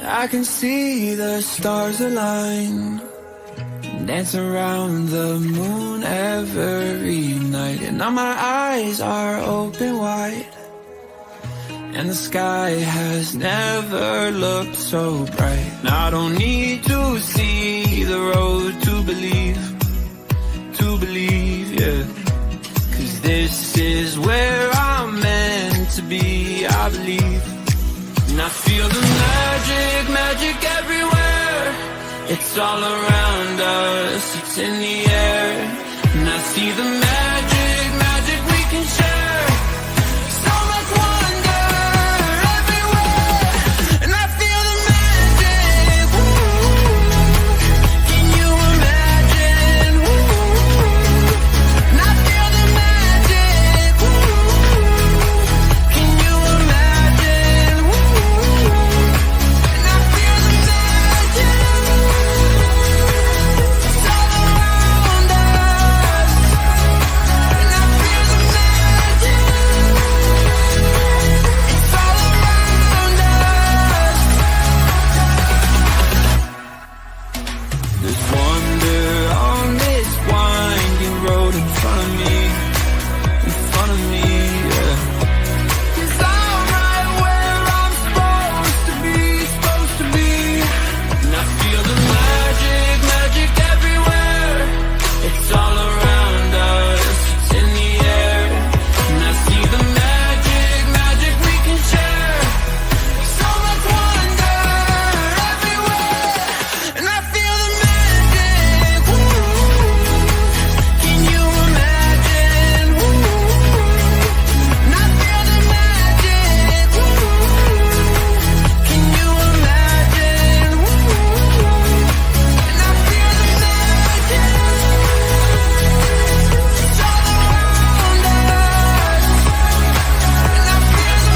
I can see the stars align, dance around the moon every night. And now my eyes are open wide, and the sky has never looked so bright. And I don't need to see the road to believe, yeah. 'Cause this is where I'm meant to be, I believe. And I feel the magic everywhere. It's all around us, it's in the air. And I see the magic we can share. So much wonder everywhere. And I feel the magic, can you imagine? And I feel the magic, can you imagine? And I feel the magic, it's all around us. And I feel the magic, it's all around us. There's wonder on this winding road in front of me, yeah. 'Cause I'm right where I'm supposed to be. And I feel the magic everywhere. It's all around us, it's in the air. And I see the magic we can share. So much wonder everywhere. And I feel the magic, can you imagine? And I feel the magic, can you imagine? And I feel the magic, it's all around us. And I feel the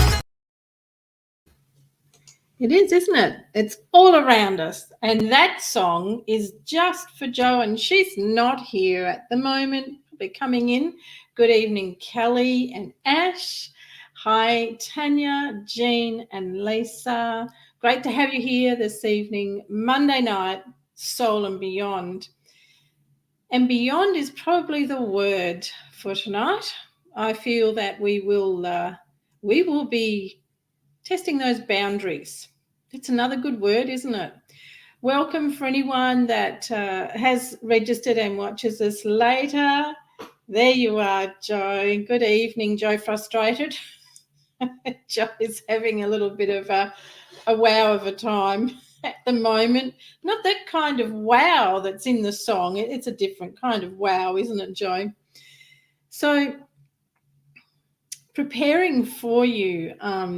It is, isn't it? It's all around us. And that song is just for Jo, and she's not here at the moment. They're coming in. Good evening, Kelly and Ash. Hi, Tanya, Jean, and Lisa. Great to have you here this evening. Monday night, Soul and Beyond. And beyond is probably the word for tonight. I feel that we will be testing those boundaries. It's another good word, isn't it? Welcome for anyone that has registered and watches us later. There you are, Jo. Good evening, Jo Frustrated. Jo is having a little bit of a wow of a time at the moment. Not that kind of wow that's in the song. It's a different kind of wow, isn't it, Jo? So preparing for you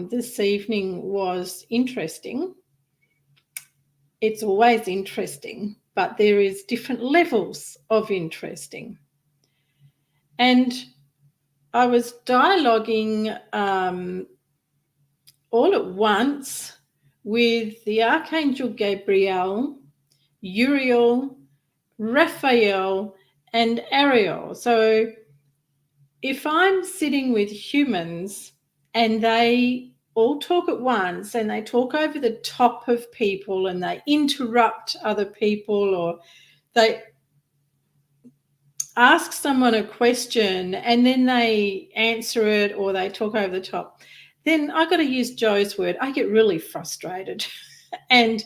this evening was interesting. It's always interesting, but there is different levels of interesting. And I was dialoguing all at once with the Archangel Gabriel, Uriel, Raphael, and Ariel. So if I'm sitting with humans and they all talk at once and they talk over the top of people and they interrupt other people, or they ask someone a question and then they answer it, or they talk over the top, then I got to use Jo's word. I get really frustrated. And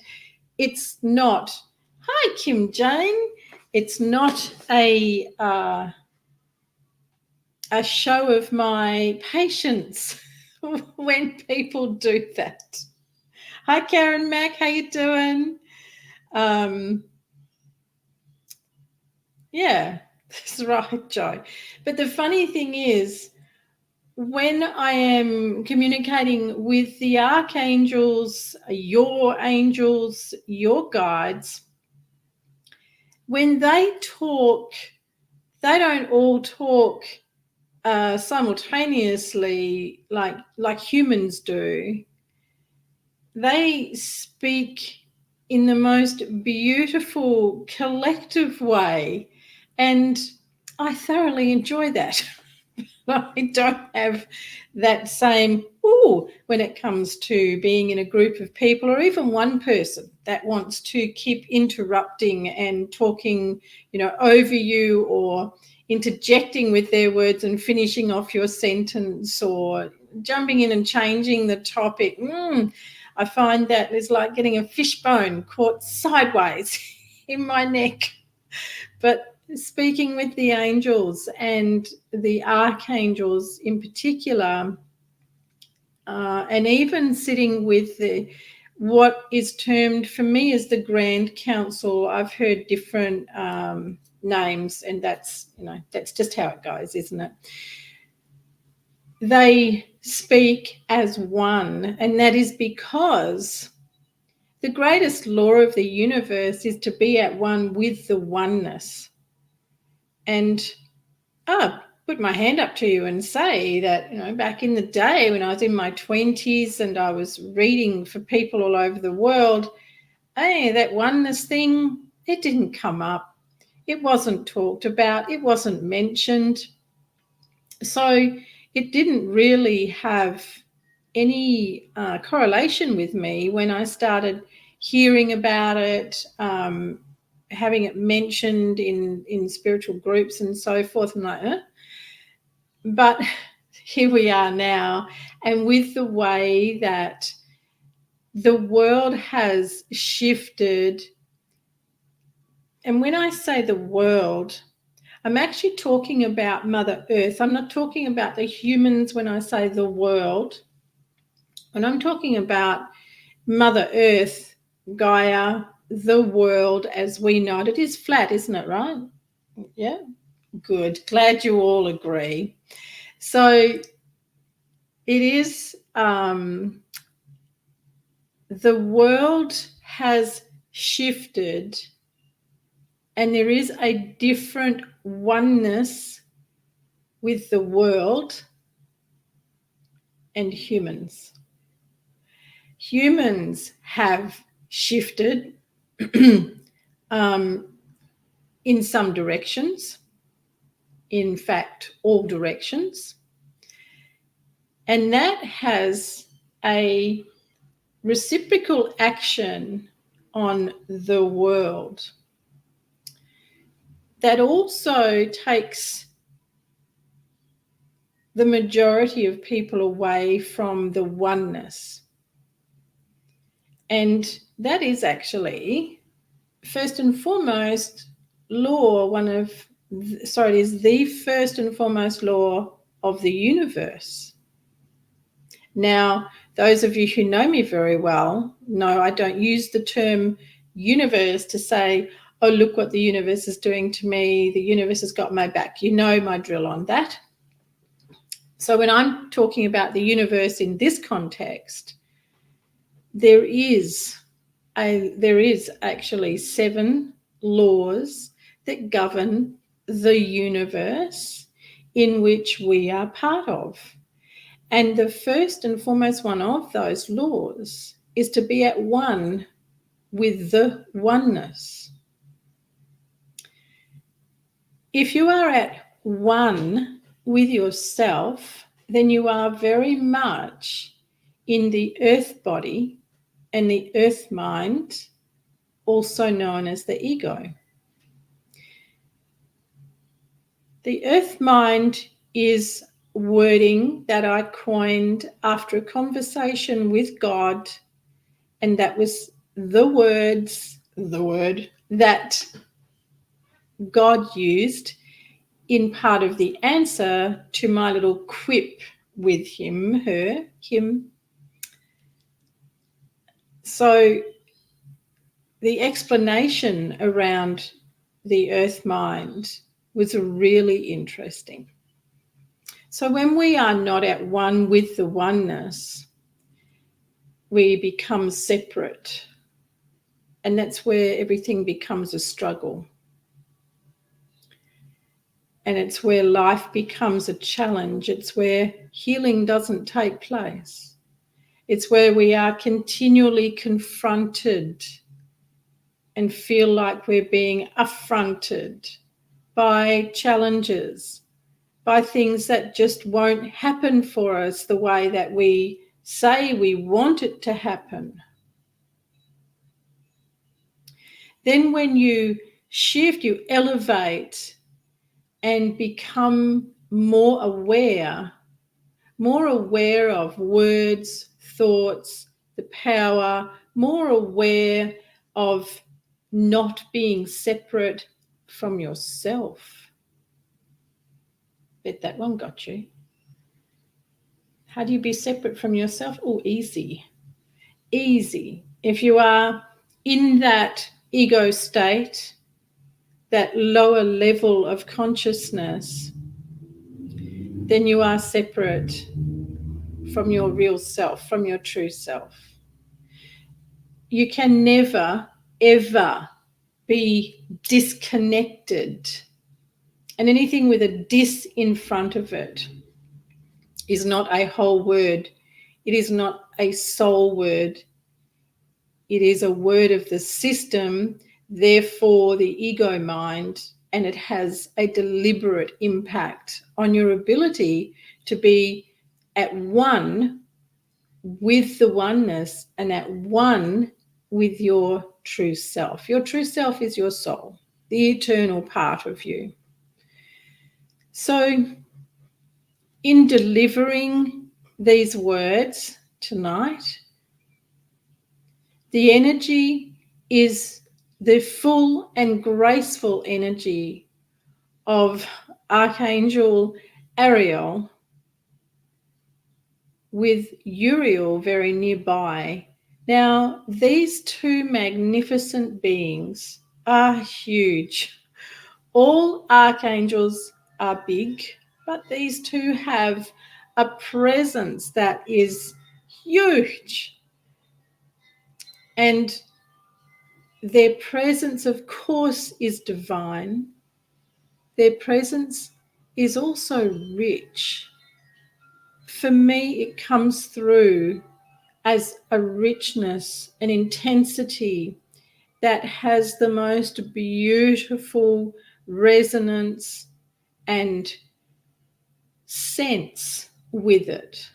it's not, hi, Kim Jane, it's not a show of my patience when people do that. Hi, Karen Mack, how you doing? Yeah, that's right, Jo. But the funny thing is, when I am communicating with the archangels, your guides, when they talk, they don't all talk simultaneously like humans do. They speak in the most beautiful collective way, and I thoroughly enjoy that. I don't have that same ooh when it comes to being in a group of people, or even one person that wants to keep interrupting and talking, over you, or interjecting with their words and finishing off your sentence, or jumping in and changing the topic. I find that is like getting a fishbone caught sideways in my neck. But speaking with the angels and the archangels in particular, and even sitting with what is termed for me as the Grand Council. I've heard different names, and that's just how it goes, isn't it? They speak as one, and that is because the greatest law of the universe is to be at one with the oneness. And put my hand up to you and say that, back in the day when I was in my 20s and I was reading for people all over the world, hey, that oneness thing, it didn't come up. It wasn't talked about. It wasn't mentioned. So it didn't really have any correlation with me when I started hearing about it, having it mentioned in spiritual groups and so forth. I'm like, huh? But here we are now, and with the way that the world has shifted, and when I say the world, I'm actually talking about Mother Earth. I'm not talking about the humans when I say the world. When I'm talking about Mother Earth, Gaia, the world as we know it, it is flat, isn't it, right? Yeah, good. Glad you all agree. So it is, the world has shifted, and there is a different oneness with the world and humans. Humans have shifted in some directions, in fact, all directions. And that has a reciprocal action on the world that also takes the majority of people away from the oneness. And that is actually, first and foremost, it is the first and foremost law of the universe. Now, those of you who know me very well know I don't use the term universe to say, oh, look what the universe is doing to me. The universe has got my back. You know my drill on that. So when I'm talking about the universe in this context, there is actually 7 laws that govern the universe in which we are part of. And the first and foremost one of those laws is to be at one with the oneness. If you are at one with yourself, then you are very much in the earth body and the earth mind, also known as the ego. The earth mind is wording that I coined after a conversation with God, and that was the word that God used in part of the answer to my little quip with him. So the explanation around the earth mind was really interesting. So when we are not at one with the oneness, we become separate. And that's where everything becomes a struggle. And it's where life becomes a challenge. It's where healing doesn't take place. It's where we are continually confronted and feel like we're being affronted by challenges, by things that just won't happen for us the way that we say we want it to happen. Then when you shift, you elevate and become more aware of words, thoughts, the power, more aware of not being separate from yourself. Bet that one got you. How do you be separate from yourself? Oh, easy. Easy. If you are in that ego state, that lower level of consciousness, then you are separate from your real self, from your true self. You can never, ever be disconnected. And anything with a dis in front of it is not a whole word. It is not a soul word. It is a word of the system, therefore the ego mind, and it has a deliberate impact on your ability to be at one with the oneness and at one with your true self. Your true self is your soul, the eternal part of you. So in delivering these words tonight, the energy is the full and graceful energy of Archangel Ariel, with Uriel very nearby. Now, these two magnificent beings are huge. All archangels are big, but these two have a presence that is huge. And their presence, of course, is divine. Their presence is also rich. For me, it comes through as a richness, an intensity that has the most beautiful resonance and sense with it.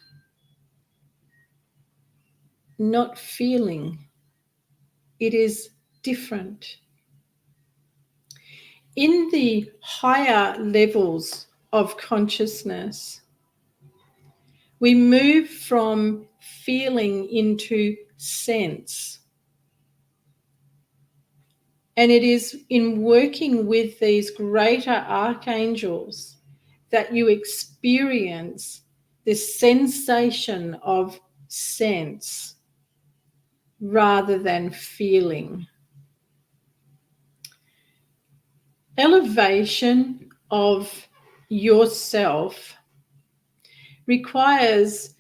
Not feeling. It is different. In the higher levels of consciousness, we move from feeling into sense. And it is in working with these greater archangels that you experience this sensation of sense rather than feeling. Elevation of yourself requires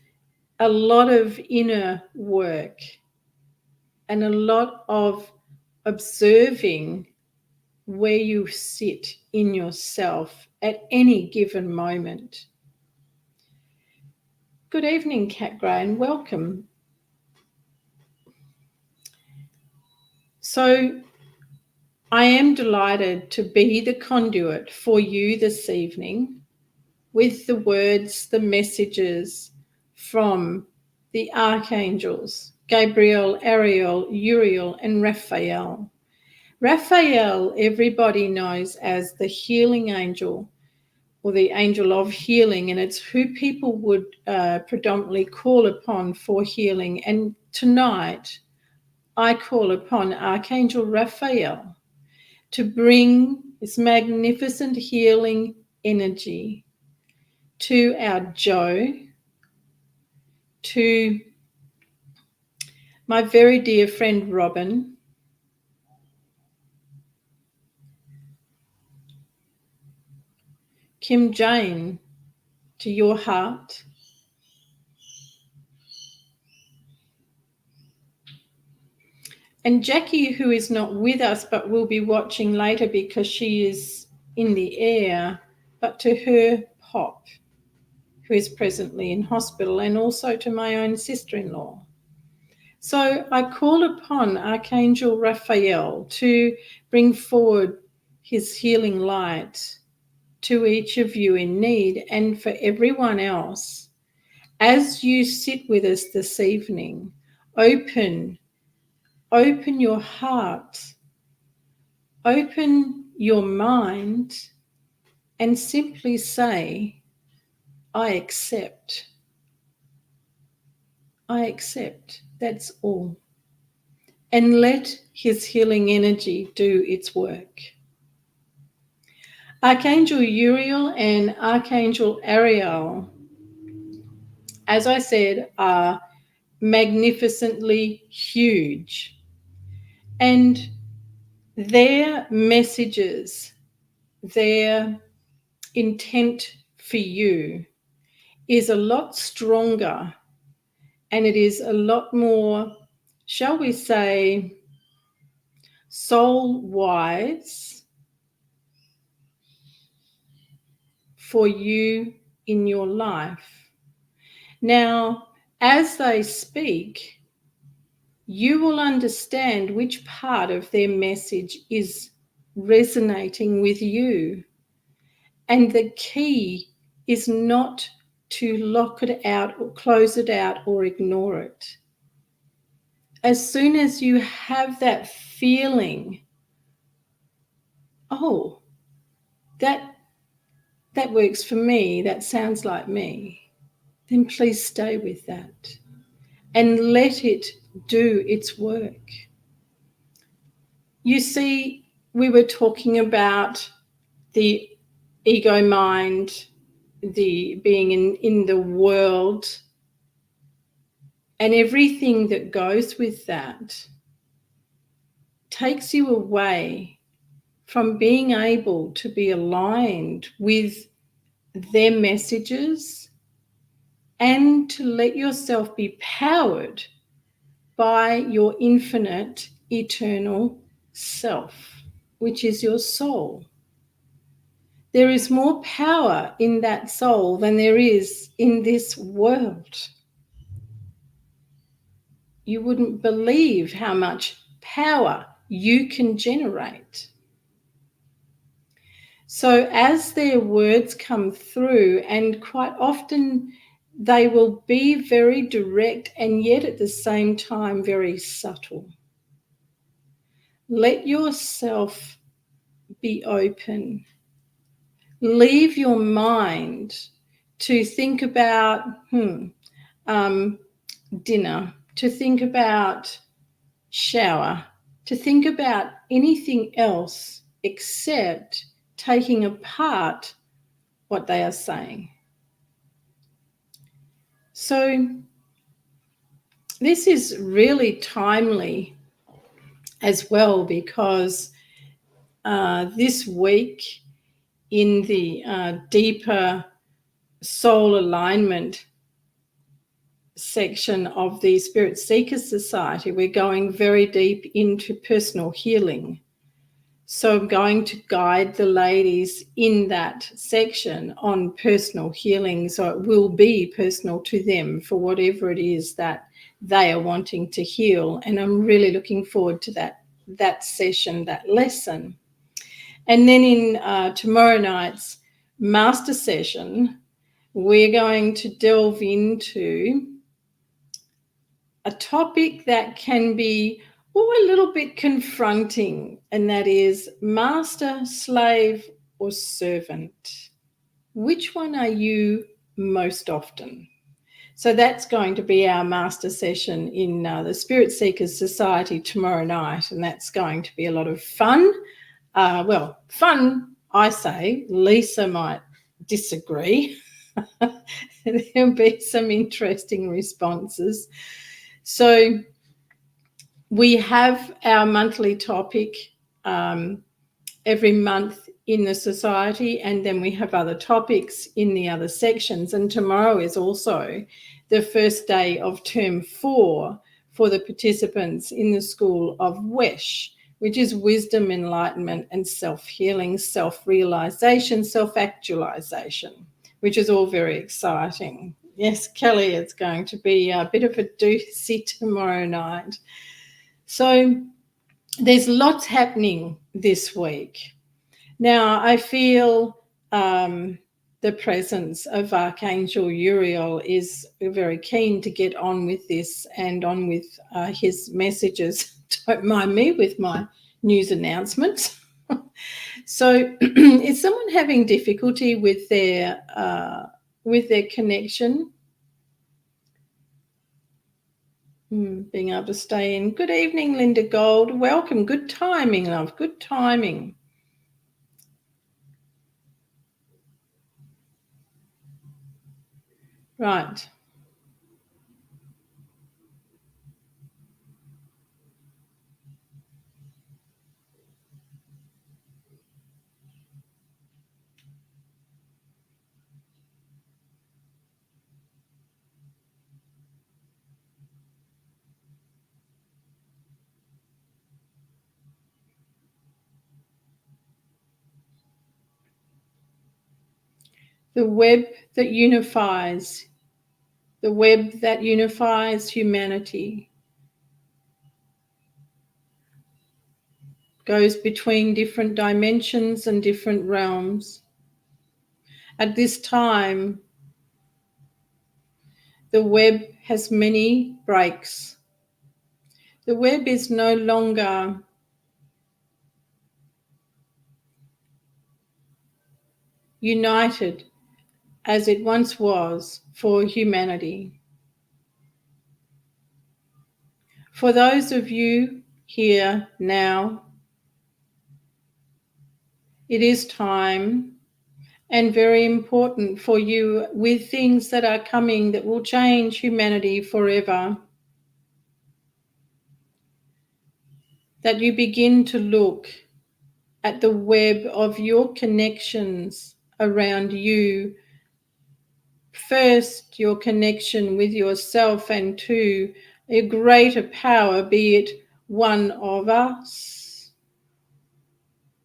a lot of inner work and a lot of observing where you sit in yourself at any given moment. Good evening, Cat Gray, and welcome. So I am delighted to be the conduit for you this evening with the words, the messages from the archangels, Gabriel, Ariel, Uriel, and Raphael. Raphael, everybody knows as the healing angel or the angel of healing, and it's who people would predominantly call upon for healing. And tonight, I call upon Archangel Raphael to bring this magnificent healing energy to our Joe, to my very dear friend Robin, Kim Jane, to your heart, and Jackie, who is not with us but will be watching later because she is in the air, but to her Pop, who is presently in hospital, and also to my own sister-in-law. So I call upon Archangel Raphael to bring forward his healing light to each of you in need, and for everyone else. As you sit with us this evening, open your heart, open your mind, and simply say, I accept. I accept. That's all. And let his healing energy do its work. Archangel Uriel and Archangel Ariel, as I said, are magnificently huge. And their messages, their intent for you is a lot stronger, and it is a lot more, shall we say, soul-wise for you in your life. Now, as they speak, you will understand which part of their message is resonating with you. And the key is not to lock it out or close it out or ignore it. As soon as you have that feeling, oh, that works for me, that sounds like me, then please stay with that and let it do its work. You see, we were talking about the ego mind, the being in the world, and everything that goes with that takes you away from being able to be aligned with their messages and to let yourself be powered by your infinite, eternal self, which is your soul. There is more power in that soul than there is in this world. You wouldn't believe how much power you can generate. So as their words come through, and quite often they will be very direct and yet at the same time very subtle. Let yourself be open. Leave your mind to think about dinner, to think about shower, to think about anything else except taking apart what they are saying. So this is really timely as well, because this week in the deeper soul alignment section of the Spirit Seekers Society, we're going very deep into personal healing. So I'm going to guide the ladies in that section on personal healing. So it will be personal to them for whatever it is that they are wanting to heal. And I'm really looking forward to that session, that lesson. And then in tomorrow night's master session, we're going to delve into a topic that can be a little bit confronting, and that is master, slave, or servant. Which one are you most often? So that's going to be our master session in the Spirit Seekers Society tomorrow night, and that's going to be a lot of fun. Fun, I say. Lisa might disagree. There'll be some interesting responses. So we have our monthly topic every month in the society, and then we have other topics in the other sections. And tomorrow is also the first day of term 4 for the participants in the School of H.E.A.L, which is wisdom, enlightenment, and self-healing, self-realization, self-actualization, which is all very exciting. Yes, Kelly, it's going to be a bit of a doozy tomorrow night. So there's lots happening this week. Now, I feel the presence of Archangel Uriel is very keen to get on with this and on with his messages. Don't mind me with my news announcements. So is someone having difficulty with their connection? Being able to stay in. Good evening, Linda Gold. Welcome. Good timing, love. Good timing. Right. The web that unifies. The web that unifies humanity goes between different dimensions and different realms. At this time, the web has many breaks. The web is no longer united as it once was for humanity. For those of you here now, it is time and very important for you with things that are coming that will change humanity forever, that you begin to look at the web of your connections around you. First, your connection with yourself, and two, a greater power, be it one of us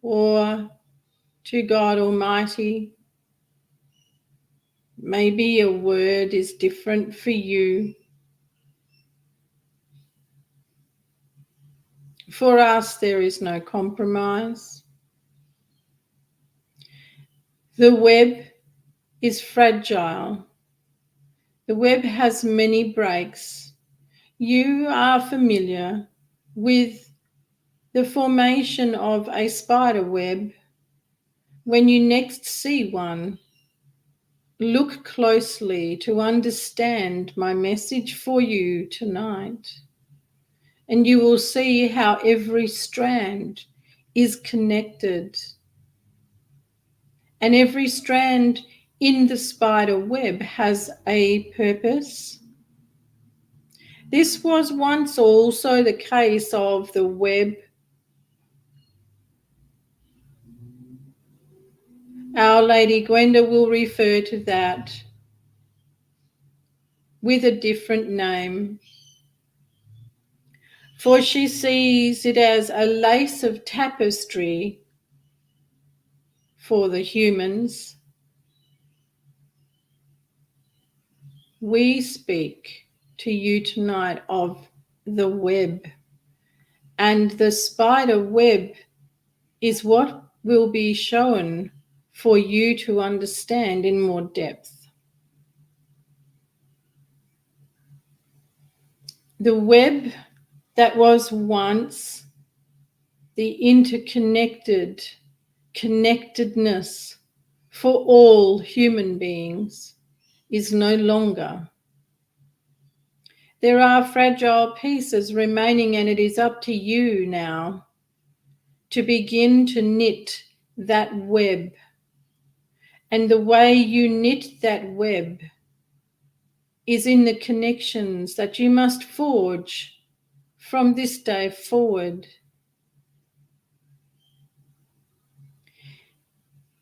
or to God Almighty. Maybe a word is different for you. For us, there is no compromise. The web is fragile. The web has many breaks. You are familiar with the formation of a spider web. When you next see one, look closely to understand my message for you tonight, and you will see how every strand is connected, and every strand in the spider web has a purpose. This was once also the case of the web. Our Lady Gwenda will refer to that with a different name, for she sees it as a lace of tapestry for the humans. We speak to you tonight of the web, and the spider web is what will be shown for you to understand in more depth. The web that was once the interconnected connectedness for all human beings is no longer. There are fragile pieces remaining, and it is up to you now to begin to knit that web. And the way you knit that web is in the connections that you must forge from this day forward.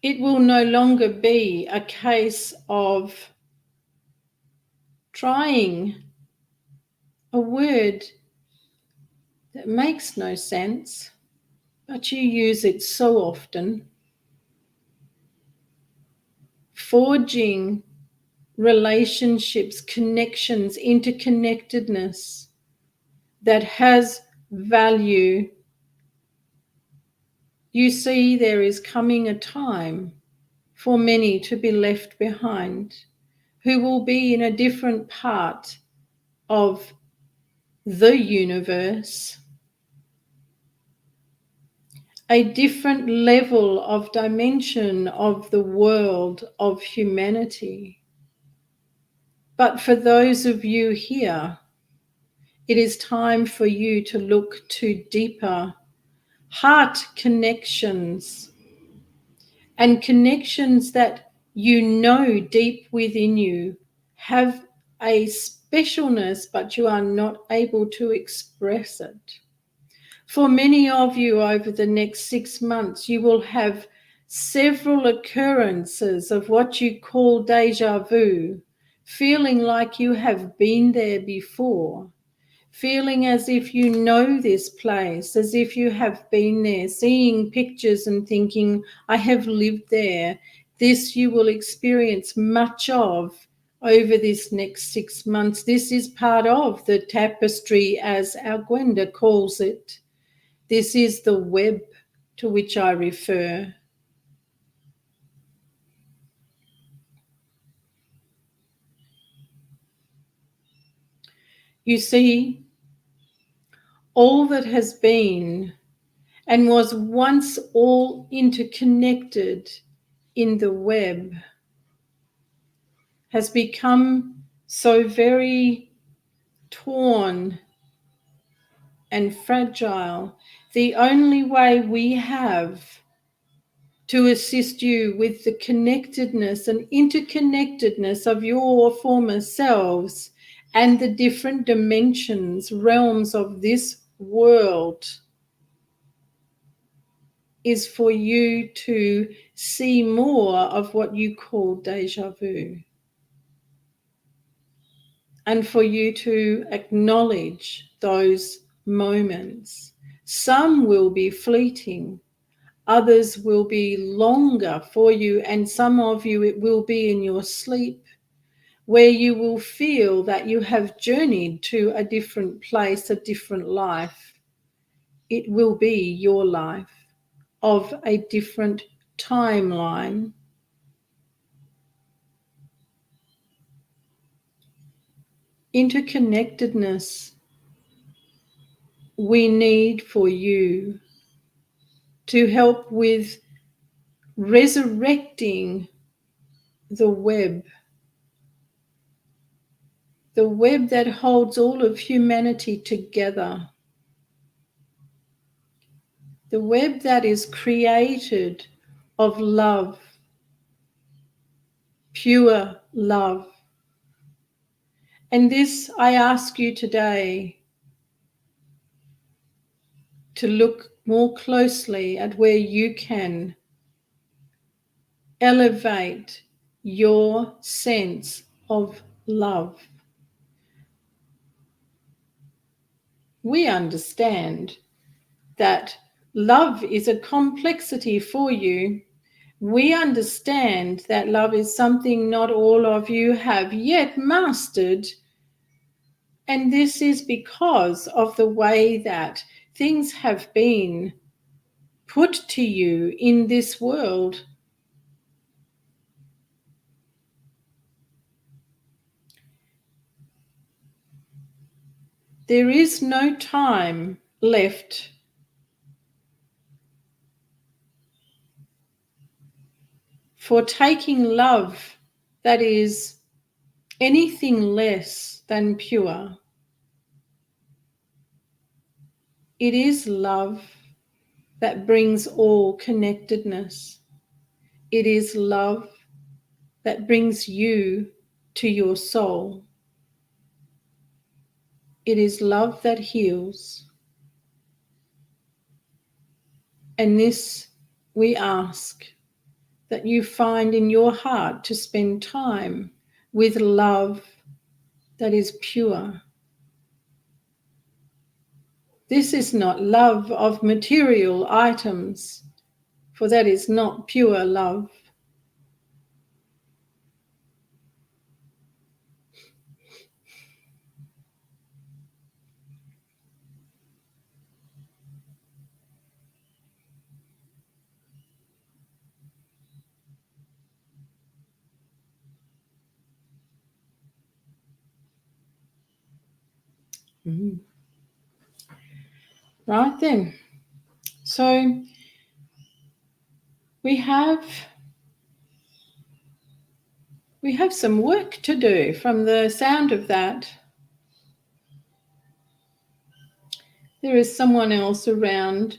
It will no longer be a case of trying a word that makes no sense, but you use it so often. Forging relationships, connections, interconnectedness that has value. You see, there is coming a time for many to be left behind, who will be in a different part of the universe, a different level of dimension of the world of humanity. But for those of you here, it is time for you to look to deeper heart connections, and connections that you know deep within you have a specialness, but you are not able to express it. For many of you over the next 6 months, you will have several occurrences of what you call deja vu, feeling like you have been there before, feeling as if you know this place, as if you have been there, seeing pictures and thinking, I have lived there. This you will experience much of over this next 6 months. This is part of the tapestry, as our Gwenda calls it. This is the web to which I refer. You see, all that has been and was once all interconnected in the web has become so very torn and fragile. The only way we have to assist you with the connectedness and interconnectedness of your former selves and the different dimensions, realms of this world, is for you to see more of what you call deja vu, and for you to acknowledge those moments. Some will be fleeting, others will be longer for you, and some of you it will be in your sleep, where you will feel that you have journeyed to a different place, a different life. It will be your life of a different timeline. Interconnectedness we need for you to help with resurrecting the web that holds all of humanity together, the web that is created of love, pure love. And this, I ask you today to look more closely at where you can elevate your sense of love. We understand that love is a complexity for you. We understand that love is something not all of you have yet mastered. And this is because of the way that things have been put to you in this world. There is no time left for taking love that is anything less than pure. It is love that brings all connectedness. It is love that brings you to your soul. It is love that heals. And this we ask, that you find in your heart to spend time with love that is pure. This is not love of material items, for that is not pure love. Mm. Right then. So we have some work to do from the sound of that. There is someone else around.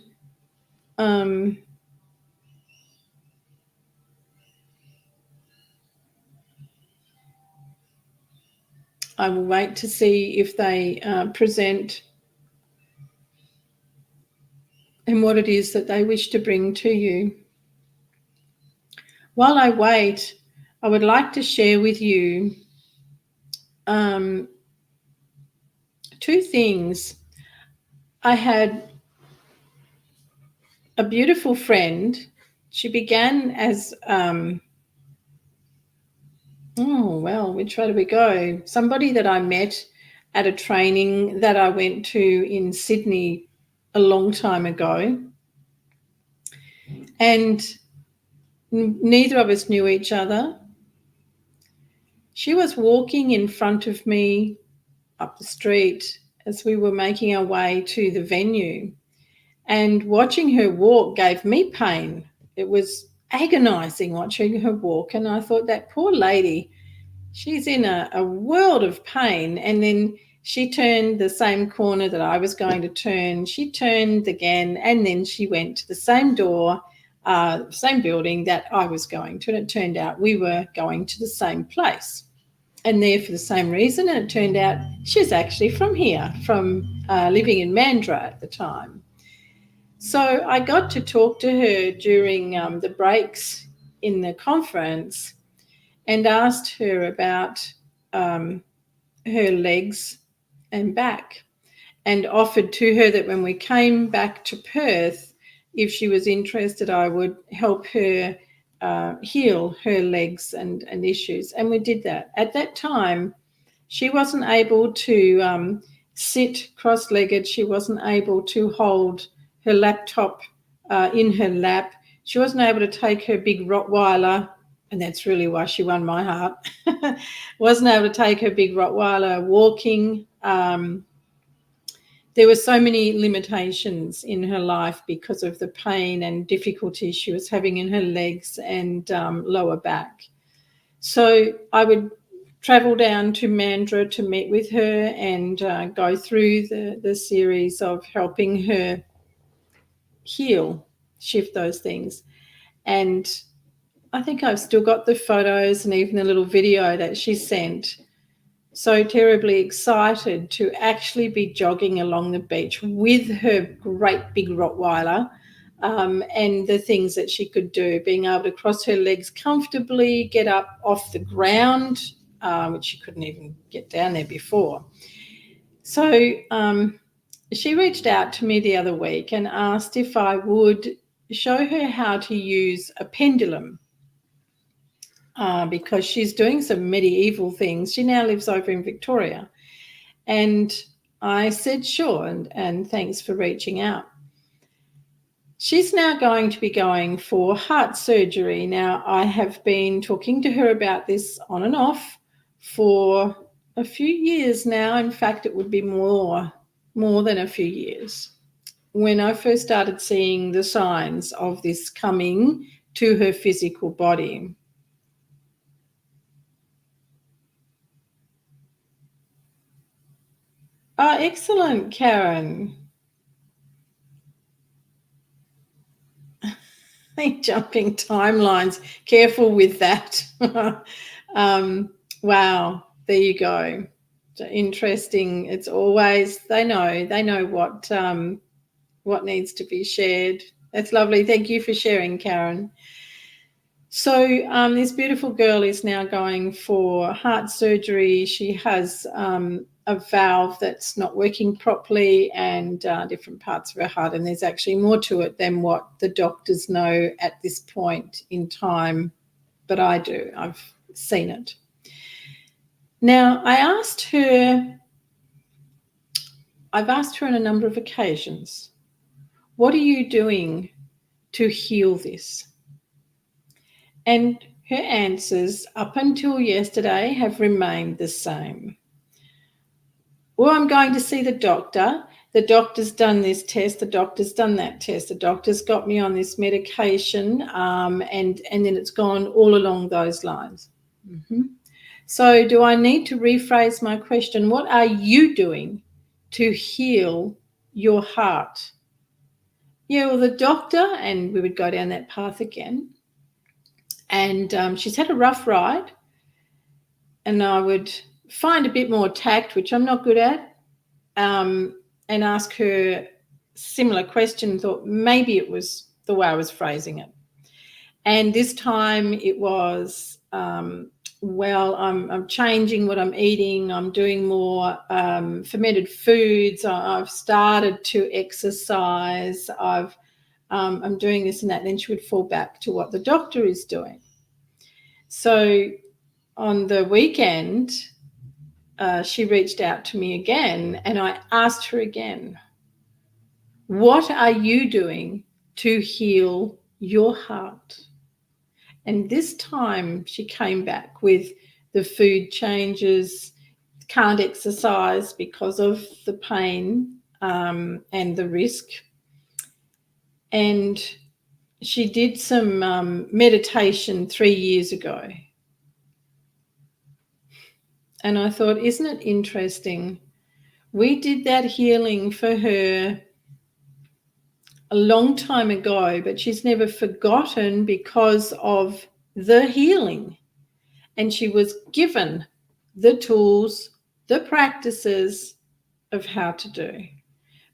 I will wait to see if they present and what it is that they wish to bring to you. While I wait, I would like to share with you two things. I had a beautiful friend. She began as, which way do we go? Somebody that I met at a training that I went to in Sydney a long time ago. And neither of us knew each other. She was walking in front of me up the street as we were making our way to the venue. And watching her walk gave me pain. It was agonizing watching her walk. And I thought, that poor lady, she's in a world of pain. And then she turned the same corner that I was going to turn. She turned again, and then she went to the same door, same building that I was going to. And it turned out we were going to the same place and there for the same reason. And it turned out she's actually from here, from living in Mandurah at the time. So I got to talk to her during the breaks in the conference and asked her about her legs and back, and offered to her that when we came back to Perth, if she was interested, I would help her heal her legs and issues. And we did that. At that time, she wasn't able to sit cross-legged. She wasn't able to hold her laptop in her lap. She wasn't able to take her big Rottweiler, and that's really why she won my heart. Wasn't able to take her big Rottweiler walking. There were so many limitations in her life because of the pain and difficulties she was having in her legs and lower back. So I would travel down to Mandurah to meet with her and go through the series of helping her heal, shift those things. And I think I've still got the photos and even the little video that she sent. So terribly excited to actually be jogging along the beach with her great big Rottweiler, and the things that she could do, being able to cross her legs comfortably, get up off the ground, which she couldn't even get down there before. So she reached out to me the other week and asked if I would show her how to use a pendulum. Because she's doing some medieval things. She now lives over in Victoria. And I said, sure, and thanks for reaching out. She's now going to be going for heart surgery. Now, I have been talking to her about this on and off for a few years now. In fact, it would be more than a few years. When I first started seeing the signs of this coming to her physical body. Excellent, Karen. Jumping timelines. Careful with that. Wow, there you go. Interesting. It's always, they know what needs to be shared. That's lovely. Thank you for sharing, Karen. So this beautiful girl is now going for heart surgery. She has a valve that's not working properly and different parts of her heart. And there's actually more to it than what the doctors know at this point in time. But I do. I've seen it. Now, I've asked her on a number of occasions, what are you doing to heal this? And her answers up until yesterday have remained the same. or I'm going to see the doctor. The doctor's done this test, the doctor's done that test, the doctor's got me on this medication, and then it's gone all along those lines. So do I need to rephrase my question? What are you doing to heal your heart? Yeah, well, the doctor, and we would go down that path again, and she's had a rough ride, and I would find a bit more tact, which I'm not good at, and ask her similar question. Thought maybe it was the way I was phrasing it, and this time it was, well, I'm changing what I'm eating. I'm doing more fermented foods. I've started to exercise. I'm doing this and that. And then she would fall back to what the doctor is doing. So on the weekend, she reached out to me again, and I asked her again, what are you doing to heal your heart? And this time she came back with the food changes, can't exercise because of the pain and the risk. And she did some meditation 3 years ago. And I thought, isn't it interesting? We did that healing for her a long time ago, but she's never forgotten because of the healing. And she was given the tools, the practices of how to do.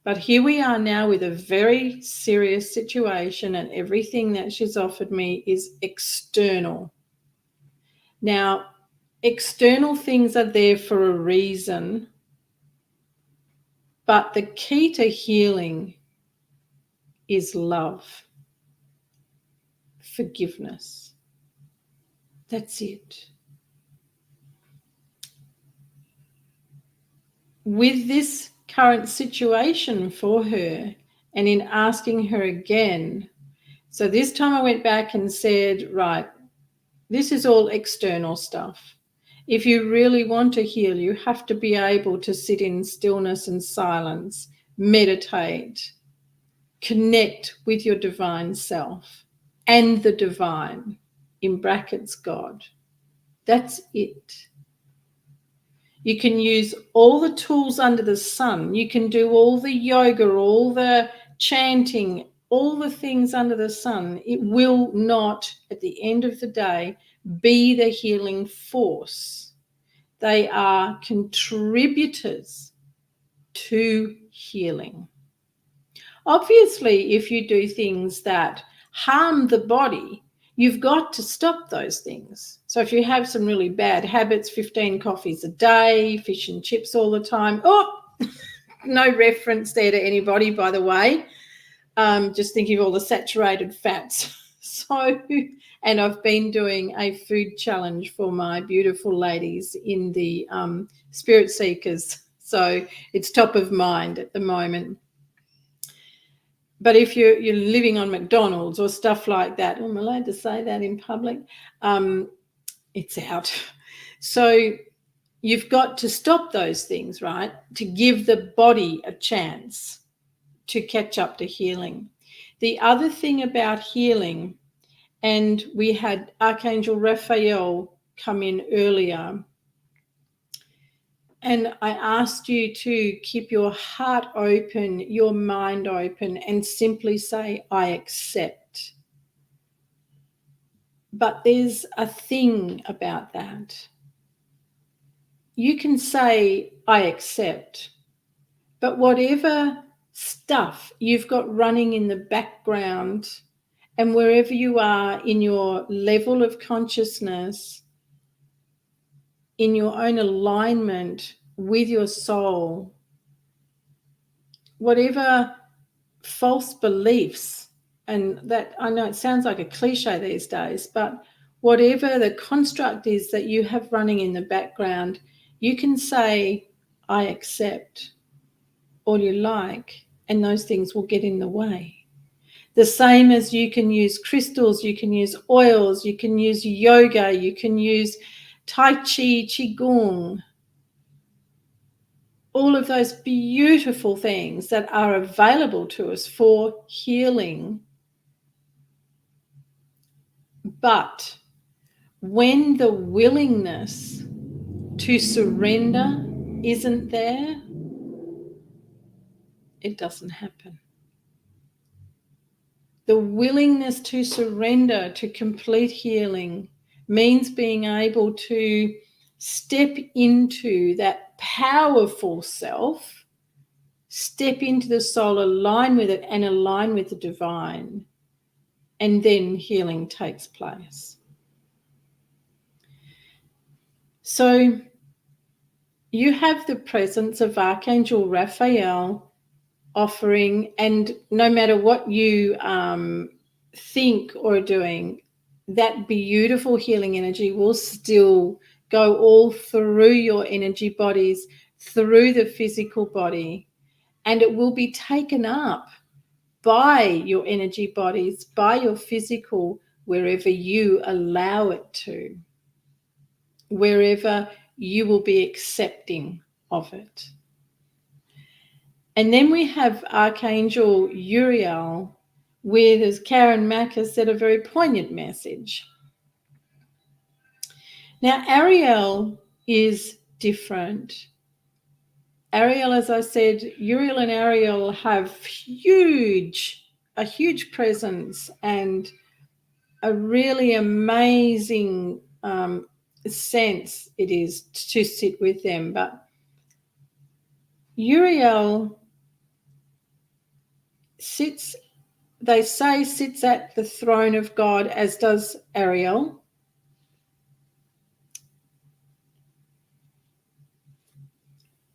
But here we are now with a very serious situation, and everything that she's offered me is external. Now, external things are there for a reason, but the key to healing is love, forgiveness. That's it. With this current situation for her, and in asking her again, so this time I went back and said, right, this is all external stuff. If you really want to heal, you have to be able to sit in stillness and silence, meditate, connect with your divine self and the divine, in brackets, God. That's it. You can use all the tools under the sun. You can do all the yoga, all the chanting, all the things under the sun. It will not, at the end of the day, be the healing force. They are contributors to healing. Obviously, if you do things that harm the body, you've got to stop those things. So if you have some really bad habits, 15 coffees a day, fish and chips all the time, no reference there to anybody, by the way, just thinking of all the saturated fats. So, and I've been doing a food challenge for my beautiful ladies in the Spirit Seekers. So it's top of mind at the moment. But if you're living on McDonald's or stuff like that, am I allowed to say that in public? It's out. So you've got to stop those things, right, to give the body a chance to catch up to healing. The other thing about healing, and we had Archangel Raphael come in earlier, and I asked you to keep your heart open, your mind open, and simply say, I accept. But there's a thing about that. You can say, I accept, but whatever stuff you've got running in the background, and wherever you are in your level of consciousness, in your own alignment with your soul, whatever false beliefs, and that, I know it sounds like a cliche these days, but whatever the construct is that you have running in the background, you can say, I accept, all you like, and those things will get in the way. The same as you can use crystals, you can use oils, you can use yoga, you can use Tai Chi, Qigong. all of those beautiful things that are available to us for healing. But when the willingness to surrender isn't there, it doesn't happen. The willingness to surrender to complete healing means being able to step into that powerful self, step into the soul, align with it, and align with the divine. And then healing takes place. So you have the presence of Archangel Raphael offering, and no matter what you think or doing, that beautiful healing energy will still go all through your energy bodies, through the physical body, and it will be taken up by your energy bodies, by your physical, wherever you allow it to, wherever you will be accepting of it. And then we have Archangel Uriel with, as Karen Mack has said, a very poignant message. Now, Ariel is different. Ariel, as I said, Uriel and Ariel have a huge presence and a really amazing sense it is to sit with them. But Uriel sits at the throne of God, as does Ariel.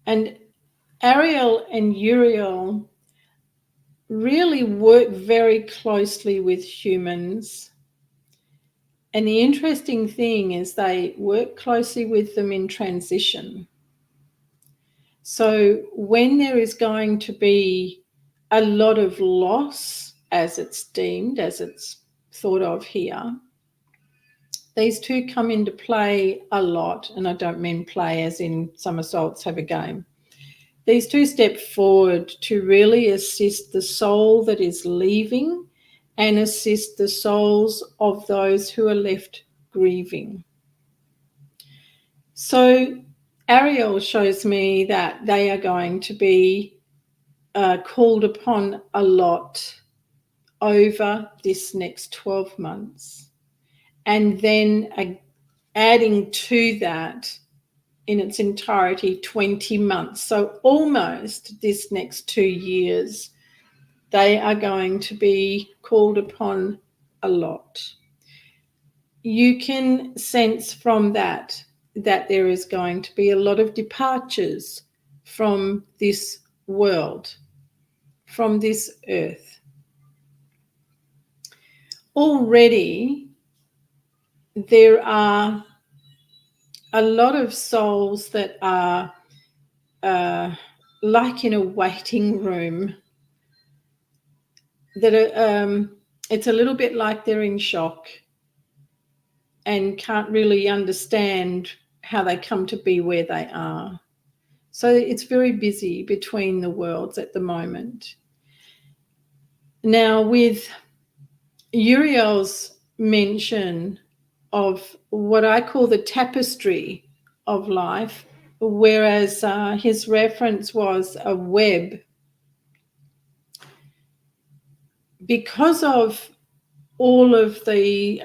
And Ariel and Uriel really work very closely with humans. And the interesting thing is they work closely with them in transition. So when there is going to be a lot of loss, as it's deemed, as it's thought of here, these two come into play a lot. And I don't mean play as in somersaults, have a game. These two step forward to really assist the soul that is leaving and assist the souls of those who are left grieving. So Ariel shows me that they are going to be called upon a lot over this next 12 months. And then adding to that in its entirety 20 months. So almost this next 2 years, they are going to be called upon a lot. You can sense from that there is going to be a lot of departures from this world, from this earth. Already, there are a lot of souls that are like in a waiting room, that are, it's a little bit like they're in shock and can't really understand how they come to be where they are. So it's very busy between the worlds at the moment. Now, with Uriel's mention of what I call the tapestry of life, whereas his reference was a web, because of all of the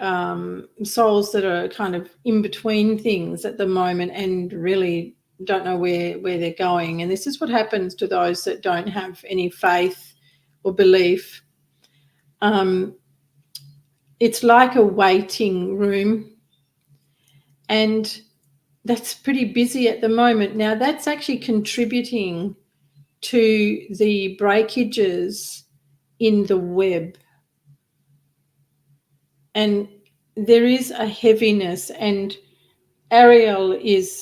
souls that are kind of in between things at the moment and really don't know where they're going. And this is what happens to those that don't have any faith or belief. It's like a waiting room, and that's pretty busy at the moment. Now, that's actually contributing to the breakages in the web. And there is a heaviness, and Ariel is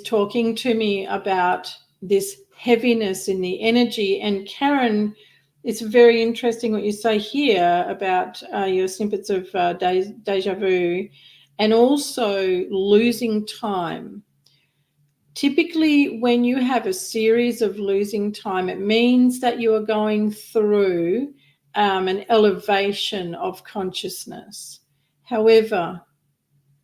talking to me about this heaviness in the energy. And Karen, it's very interesting what you say here about your snippets of deja vu and also losing time. Typically, when you have a series of losing time, it means that you are going through an elevation of consciousness. However,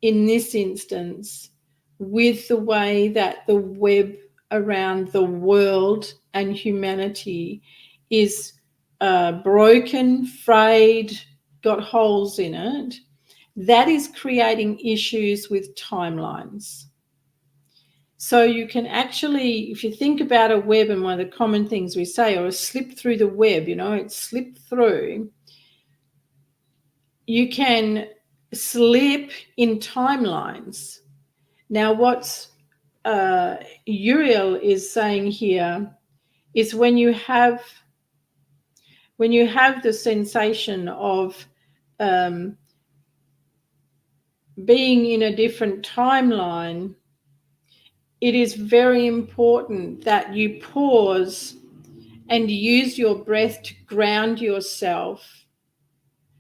in this instance, with the way that the web around the world and humanity is broken, frayed, got holes in it, that is creating issues with timelines. So you can actually, if you think about a web, and one of the common things we say, or a slip through the web, it's slipped through, you can slip in timelines. Now, what's Uriel is saying here is when you have the sensation of being in a different timeline, it is very important that you pause and use your breath to ground yourself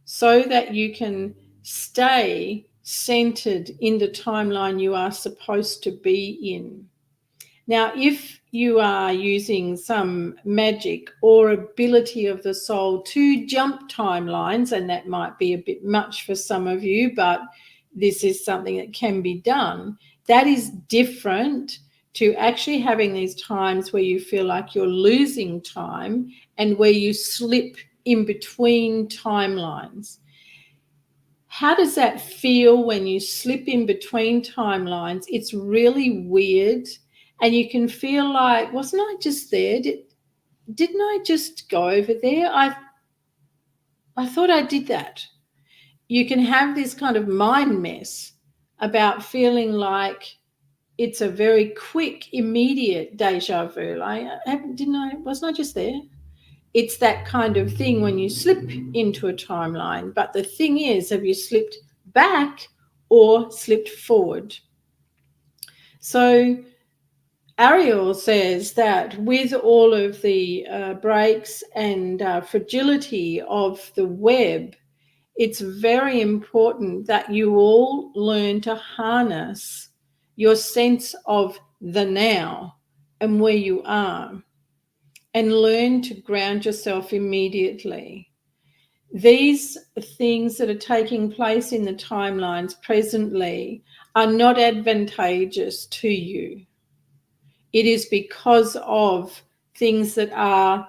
so that you can stay centered in the timeline you are supposed to be in. Now, if you are using some magic or ability of the soul to jump timelines, and that might be a bit much for some of you, but this is something that can be done, that is different to actually having these times where you feel like you're losing time and where you slip in between timelines. How does that feel when you slip in between timelines? It's really weird. And you can feel like, wasn't I just there? Didn't I just go over there? I thought I did that. You can have this kind of mind mess about feeling like it's a very quick, immediate deja vu. Like, wasn't I just there? It's that kind of thing when you slip into a timeline. But the thing is, have you slipped back or slipped forward? So Ariel says that with all of the breaks and fragility of the web, it's very important that you all learn to harness your sense of the now and where you are, and learn to ground yourself immediately. These things that are taking place in the timelines presently are not advantageous to you. It is because of things that are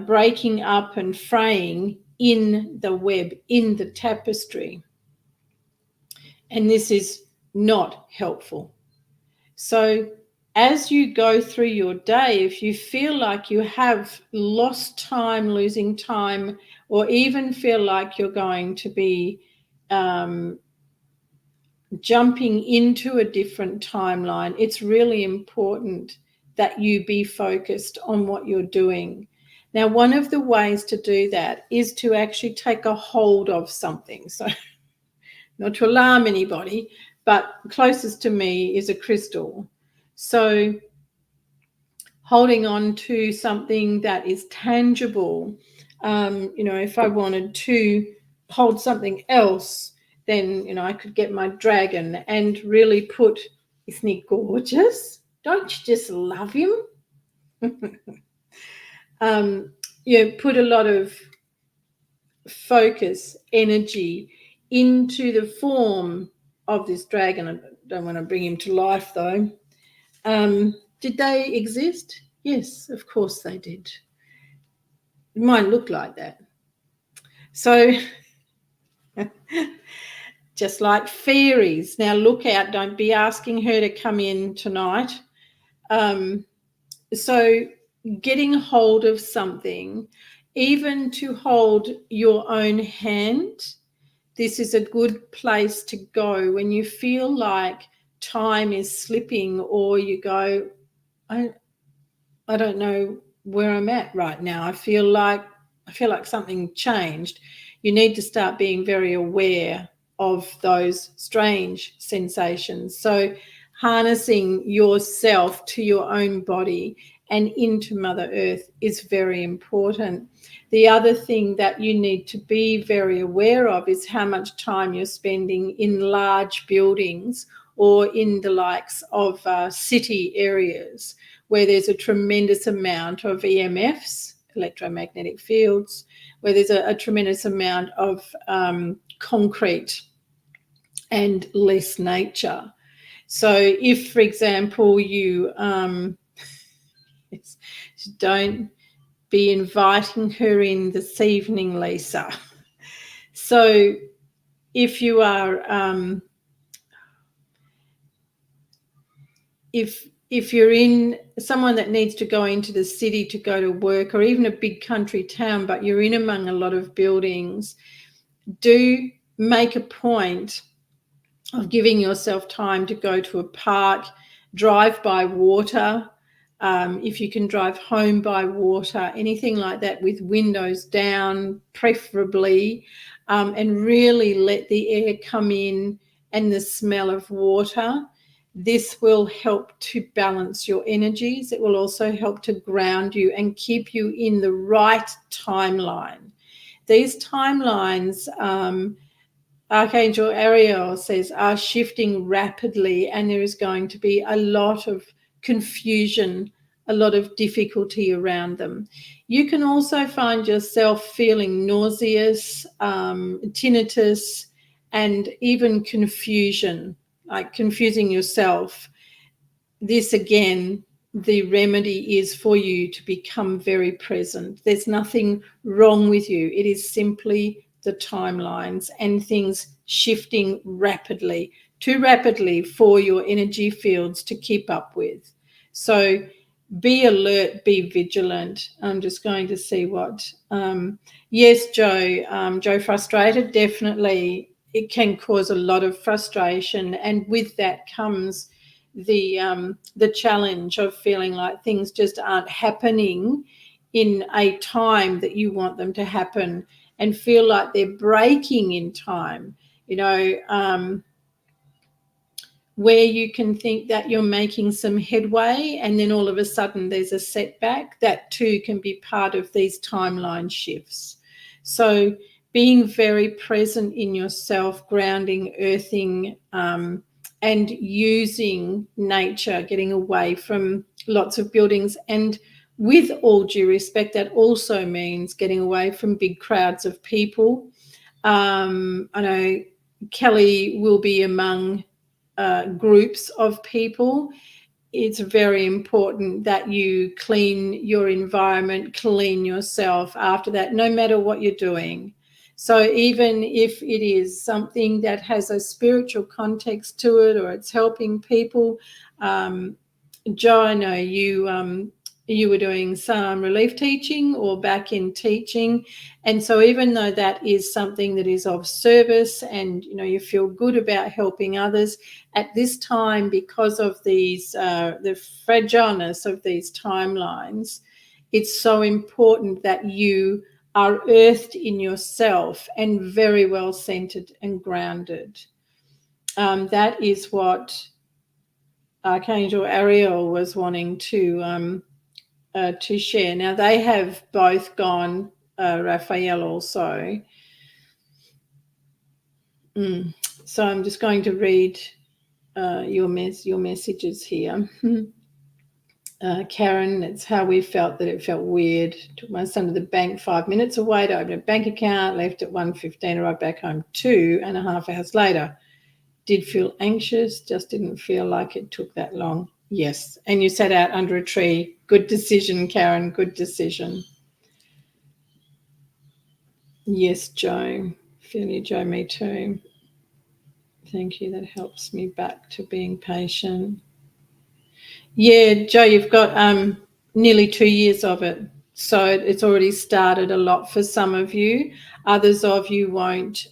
breaking up and fraying in the web, in the tapestry. And this is not helpful. So as you go through your day, if you feel like you have lost time, losing time, or even feel like you're going to be jumping into a different timeline, it's really important that you be focused on what you're doing. Now, one of the ways to do that is to actually take a hold of something. So not to alarm anybody, but closest to me is a crystal. So holding on to something that is tangible, if I wanted to hold something else, then, I could get my dragon and really put, isn't he gorgeous? Don't you just love him? Put a lot of focus, energy into the form of this dragon. I don't want to bring him to life, though. Did they exist? Yes, of course they did. It might look like that. So just like fairies. Now look out, don't be asking her to come in tonight. So getting hold of something, even to hold your own hand, this is a good place to go when you feel like time is slipping, or you go, I don't know where I'm at right now. I feel like something changed. You need to start being very aware of those strange sensations. So harnessing yourself to your own body and into Mother Earth is very important. The other thing that you need to be very aware of is how much time you're spending in large buildings or in the likes of city areas where there's a tremendous amount of EMFs, electromagnetic fields, where there's a tremendous amount of concrete and less nature. So if, for example, you don't be inviting her in this evening, Lisa. So if you are if you're in someone that needs to go into the city to go to work, or even a big country town, but you're in among a lot of buildings, do make a point of giving yourself time to go to a park, drive by water, if you can drive home by water, anything like that with windows down preferably, and really let the air come in and the smell of water. This will help to balance your energies. It will also help to ground you and keep you in the right timeline. These timelines, Archangel Ariel says, are shifting rapidly, and there is going to be a lot of confusion, a lot of difficulty around them. You can also find yourself feeling nauseous, tinnitus, and even confusion, like confusing yourself. This again, the remedy is for you to become very present. There's nothing wrong with you. It is simply the timelines and things shifting rapidly, too rapidly for your energy fields to keep up with. So be alert, be vigilant. I'm just going to see what. Yes, Joe, frustrated, definitely. It can cause a lot of frustration, and with that comes the challenge of feeling like things just aren't happening in a time that you want them to happen, and feel like they're breaking in time, where you can think that you're making some headway and then all of a sudden there's a setback. That too can be part of these timeline shifts. So being very present in yourself, grounding, earthing, and using nature, getting away from lots of buildings. And with all due respect, that also means getting away from big crowds of people. I know Kelly will be among groups of people. It's very important that you clean your environment, clean yourself after that, no matter what you're doing. So even if it is something that has a spiritual context to it, or it's helping people, Joe, I know you were doing some relief teaching or back in teaching, and so even though that is something that is of service, and you feel good about helping others at this time, because of these the fragileness of these timelines, it's so important that you are earthed in yourself and very well centered and grounded. That is what Archangel Ariel was wanting to share. Now they have both gone, Raphael also. So I'm just going to read your messages here. Karen, it's how we felt, that it felt weird. Took my son to the bank 5 minutes away to open a bank account, left at 1:15, arrived back home 2.5 hours later. Did feel anxious, just didn't feel like it took that long. Yes, and you sat out under a tree. Good decision, Karen, good decision. Yes, Joe. Feel you, Joe, me too. Thank you, that helps me back to being patient. Yeah, Joe, you've got nearly 2 years of it. So it's already started a lot for some of you. Others of you won't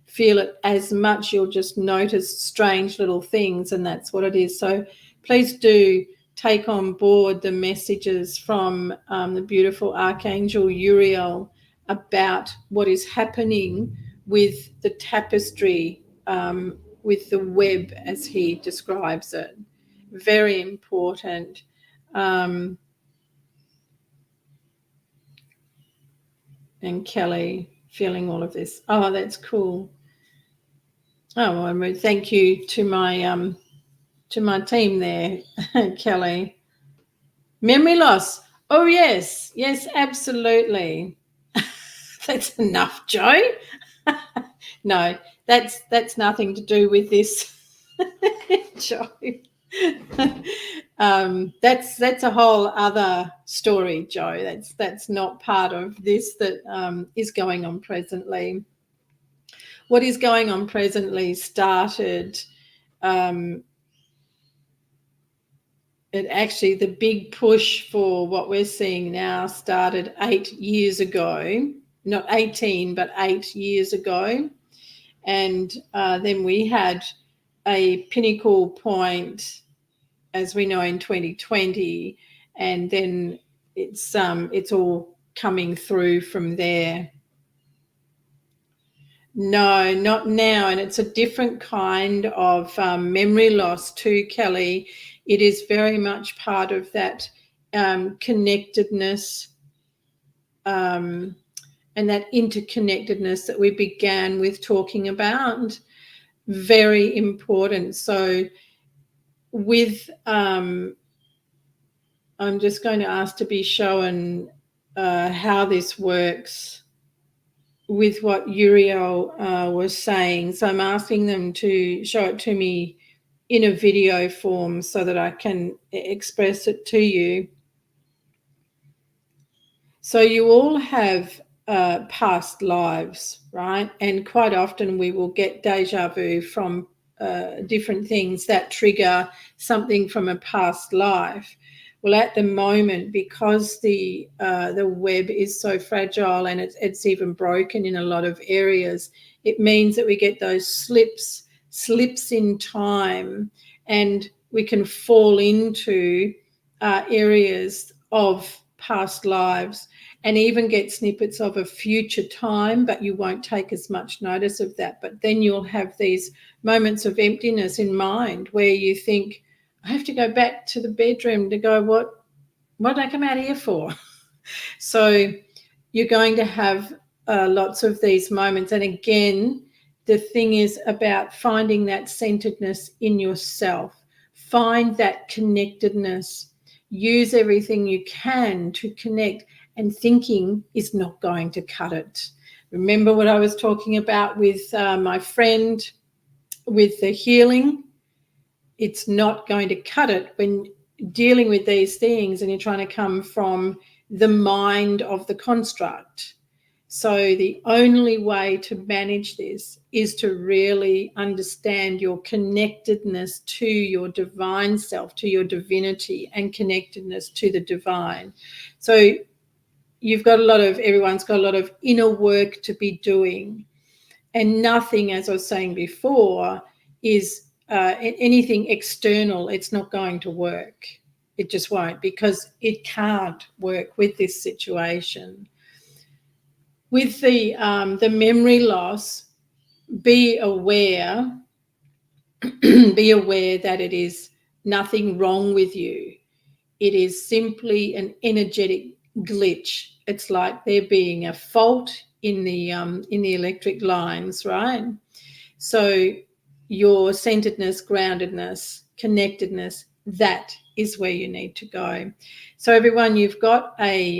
feel it as much. You'll just notice strange little things, and that's what it is. So please do take on board the messages from the beautiful Archangel Uriel about what is happening with the tapestry, with the web, as he describes it. Very important. And Kelly feeling all of this. Oh, that's cool. Oh, and thank you to my team there, Kelly. Memory loss. Oh yes, yes, absolutely. That's enough, Joe. No, that's nothing to do with this, Joe. That's a whole other story, Joe. That's not part of this that is going on presently. What is going on presently started. The big push for what we're seeing now started 8 years ago, not 18, but 8 years ago. And then we had a pinnacle point, as we know, in 2020, and then it's all coming through from there. No, not now, and it's a different kind of memory loss too, Kelly. It is very much part of that connectedness and that interconnectedness that we began with talking about. Very important. So with I'm just going to ask to be shown how this works with what H.E.A.L was saying. So I'm asking them to show it to me in a video form so that I can express it to you. So you all have past lives, right? And quite often we will get deja vu from different things that trigger something from a past life. Well, at the moment, because the web is so fragile and it's even broken in a lot of areas, it means that we get those slips in time, and we can fall into areas of past lives and even get snippets of a future time, but you won't take as much notice of that. But then you'll have these moments of emptiness in mind where you think, I have to go back to the bedroom to go, what did I come out here for? So you're going to have lots of these moments. And again, the thing is about finding that centeredness in yourself. Find that connectedness. Use everything you can to connect, and thinking is not going to cut it. Remember what I was talking about with my friend with the healing? It's not going to cut it when dealing with these things and you're trying to come from the mind of the construct. So the only way to manage this is to really understand your connectedness to your divine self, to your divinity, and connectedness to the divine. So everyone's got a lot of inner work to be doing, and nothing, as I was saying before, is anything external. It's not going to work. It just won't, because it can't work with this situation. With the memory loss, be aware that it is nothing wrong with you. It is simply an energetic glitch. It's like there being a fault in the electric lines, right? So your centeredness, groundedness, connectedness, that is where you need to go. So everyone, you've got a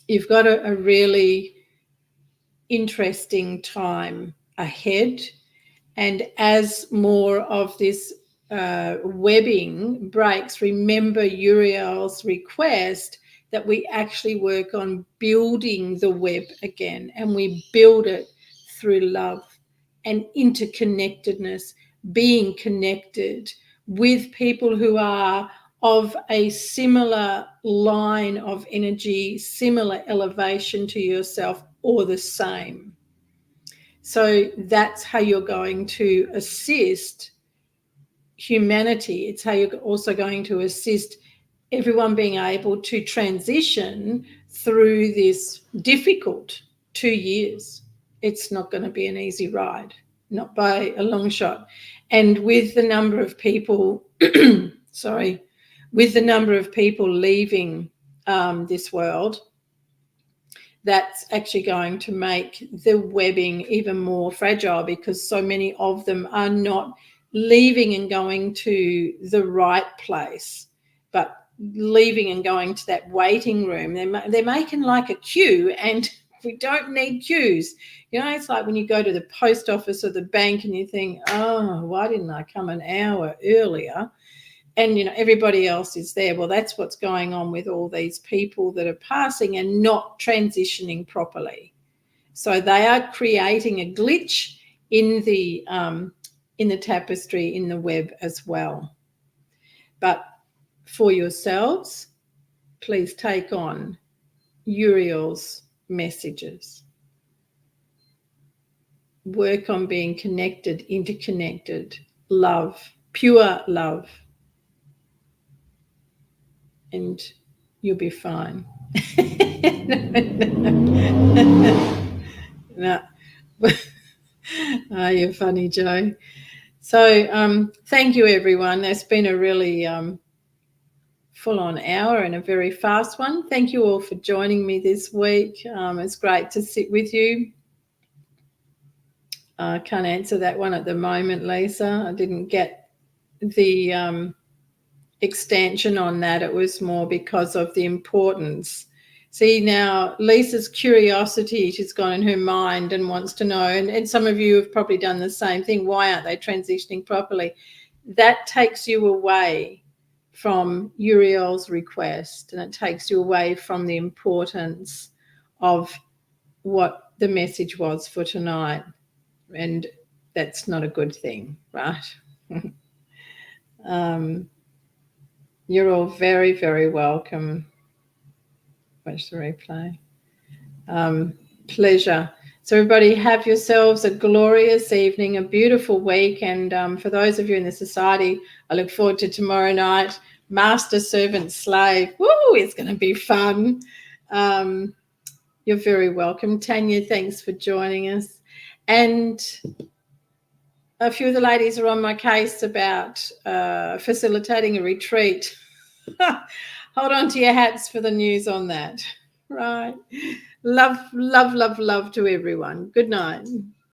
really interesting time ahead. And as more of this webbing breaks, remember Uriel's request that we actually work on building the web again, and we build it through love and interconnectedness, being connected with people who are of a similar line of energy, similar elevation to yourself, or the same. So that's how you're going to assist humanity. It's how you're also going to assist everyone being able to transition through this difficult 2 years. It's not going to be an easy ride, not by a long shot. And with the number of people, with the number of people leaving this world, that's actually going to make the webbing even more fragile, because so many of them are not leaving and going to the right place, but leaving and going to that waiting room. They're making like a queue, and we don't need queues. You know, it's like when you go to the post office or the bank and you think, oh, why didn't I come an hour earlier? And, you know, everybody else is there. Well, that's what's going on with all these people that are passing and not transitioning properly. So they are creating a glitch in the tapestry, in the web as well. But for yourselves, please take on Uriel's messages. Work on being connected, interconnected, love, pure love, and you'll be fine. No. Oh, you're funny, Joe. So thank you, everyone. That's been a really full-on hour and a very fast one. Thank you all for joining me this week. It's great to sit with you. I can't answer that one at the moment, Lisa. I didn't get the extension on that. It was more because of the importance. See, now Lisa's curiosity, she's gone in her mind and wants to know, and some of you have probably done the same thing. Why aren't they transitioning properly? That takes you away from Uriel's request, and it takes you away from the importance of what the message was for tonight. And that's not a good thing, right? You're all very, very welcome. Watch the replay. Pleasure. So everybody, have yourselves a glorious evening, a beautiful week. And for those of you in the society, I look forward to tomorrow night. Master, servant, slave. Woo, it's going to be fun. You're very welcome. Tanya, thanks for joining us. And a few of the ladies are on my case about facilitating a retreat. Hold on to your hats for the news on that. Right. Love, love, love, love to everyone. Good night.